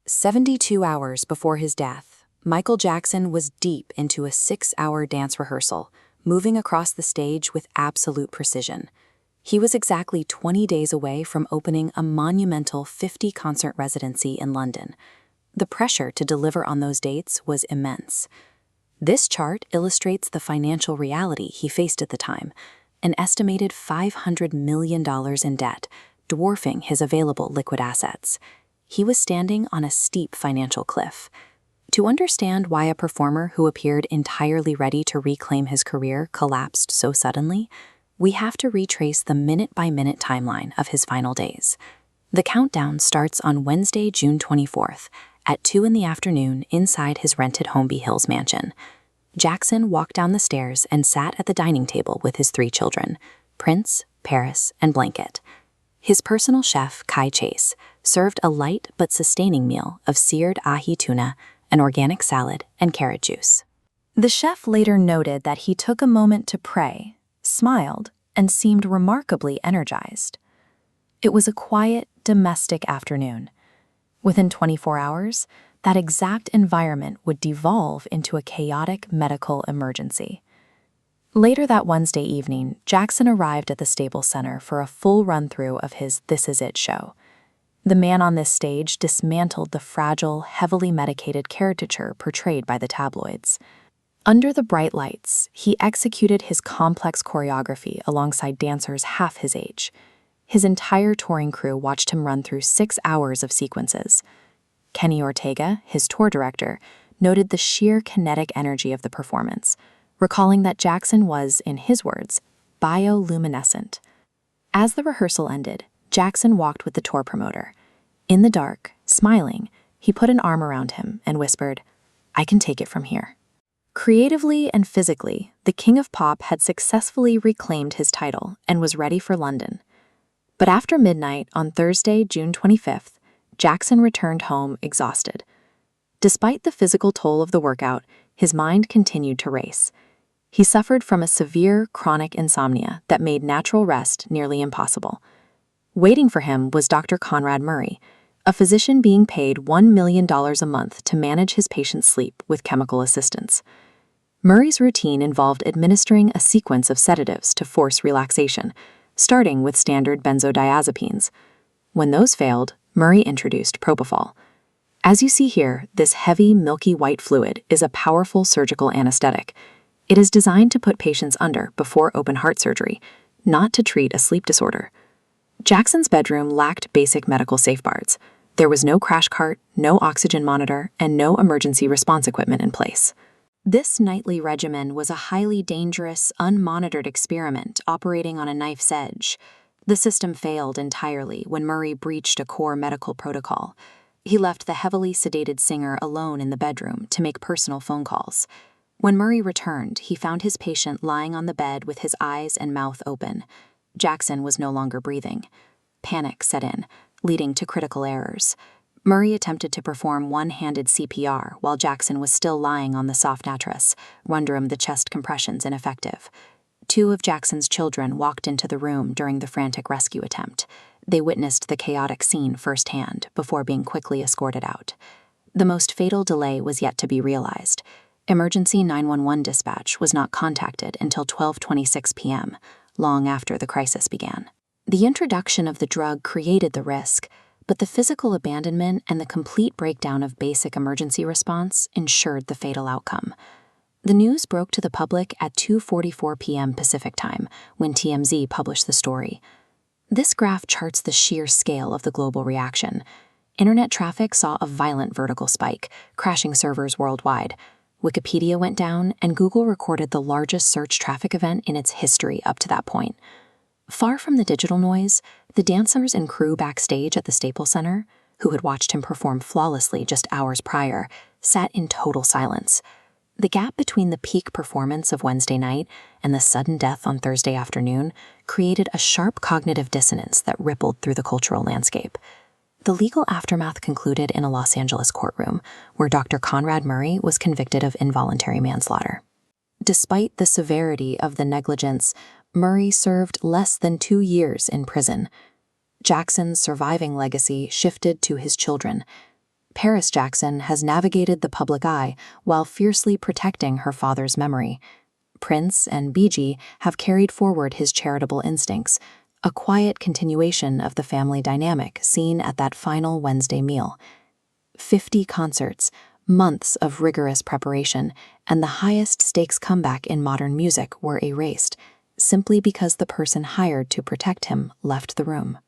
72 hours before his death, Michael Jackson was deep into a 6-hour dance rehearsal, moving across the stage with absolute precision. He was exactly 20 days away from opening a monumental 50-concert residency in London. The pressure to deliver on those dates was immense. This chart illustrates the financial reality he faced at the time, an estimated $500 million in debt, dwarfing his available liquid assets. He was standing on a steep financial cliff. To understand why a performer who appeared entirely ready to reclaim his career collapsed so suddenly, we have to retrace the minute-by-minute timeline of his final days. The countdown starts on Wednesday, June 24th, at 2 p.m. inside his rented Holmby Hills mansion. Jackson walked down the stairs and sat at the dining table with his 3 children, Prince, Paris, and Blanket. His personal chef, Kai Chase, served a light but sustaining meal of seared ahi tuna, an organic salad, and carrot juice. The chef later noted that he took a moment to pray, smiled, and seemed remarkably energized. It was a quiet, domestic afternoon. Within 24 hours, that exact environment would devolve into a chaotic medical emergency. Later that Wednesday evening, Jackson arrived at the Staples Center for a full run-through of his This Is It show. The man on this stage dismantled the fragile, heavily medicated caricature portrayed by the tabloids. Under the bright lights, he executed his complex choreography alongside dancers half his age. His entire touring crew watched him run through 6 hours of sequences. Kenny Ortega, his tour director, noted the sheer kinetic energy of the performance, recalling that Jackson was, in his words, bioluminescent. As the rehearsal ended, Jackson walked with the tour promoter. In the dark, smiling, he put an arm around him and whispered, "I can take it from here." Creatively and physically, the King of Pop had successfully reclaimed his title and was ready for London. But after midnight on Thursday, June 25th, Jackson returned home exhausted. Despite the physical toll of the workout, his mind continued to race. He suffered from a severe chronic insomnia that made natural rest nearly impossible. Waiting for him was Dr. Conrad Murray, a physician being paid $1 million a month to manage his patients' sleep with chemical assistance. Murray's routine involved administering a sequence of sedatives to force relaxation, starting with standard benzodiazepines. When those failed, Murray introduced propofol. As you see here, this heavy, milky white fluid is a powerful surgical anesthetic. It is designed to put patients under before open-heart surgery, not to treat a sleep disorder. Jackson's bedroom lacked basic medical safeguards. There was no crash cart, no oxygen monitor, and no emergency response equipment in place. This nightly regimen was a highly dangerous, unmonitored experiment operating on a knife's edge. The system failed entirely when Murray breached a core medical protocol. He left the heavily sedated singer alone in the bedroom to make personal phone calls. When Murray returned, he found his patient lying on the bed with his eyes and mouth open. Jackson was no longer breathing. Panic set in, leading to critical errors. Murray attempted to perform one-handed CPR while Jackson was still lying on the soft mattress, rendering the chest compressions ineffective. 2 of Jackson's children walked into the room during the frantic rescue attempt. They witnessed the chaotic scene firsthand before being quickly escorted out. The most fatal delay was yet to be realized. Emergency 911 dispatch was not contacted until 12:26 p.m., long after the crisis began. The introduction of the drug created the risk, but the physical abandonment and the complete breakdown of basic emergency response ensured the fatal outcome. The news broke to the public at 2:44 p.m. Pacific Time, when TMZ published the story. This graph charts the sheer scale of the global reaction. Internet traffic saw a violent vertical spike, crashing servers worldwide. Wikipedia went down, and Google recorded the largest search traffic event in its history up to that point. Far from the digital noise, the dancers and crew backstage at the Staples Center, who had watched him perform flawlessly just hours prior, sat in total silence. The gap between the peak performance of Wednesday night and the sudden death on Thursday afternoon created a sharp cognitive dissonance that rippled through the cultural landscape. The legal aftermath concluded in a Los Angeles courtroom, where Dr. Conrad Murray was convicted of involuntary manslaughter. Despite the severity of the negligence, Murray served less than 2 years in prison. Jackson's surviving legacy shifted to his children. Paris Jackson has navigated the public eye while fiercely protecting her father's memory. Prince and BG have carried forward his charitable instincts, a quiet continuation of the family dynamic seen at that final Wednesday meal. 50 concerts, months of rigorous preparation, and the highest stakes comeback in modern music were erased, simply because the person hired to protect him left the room.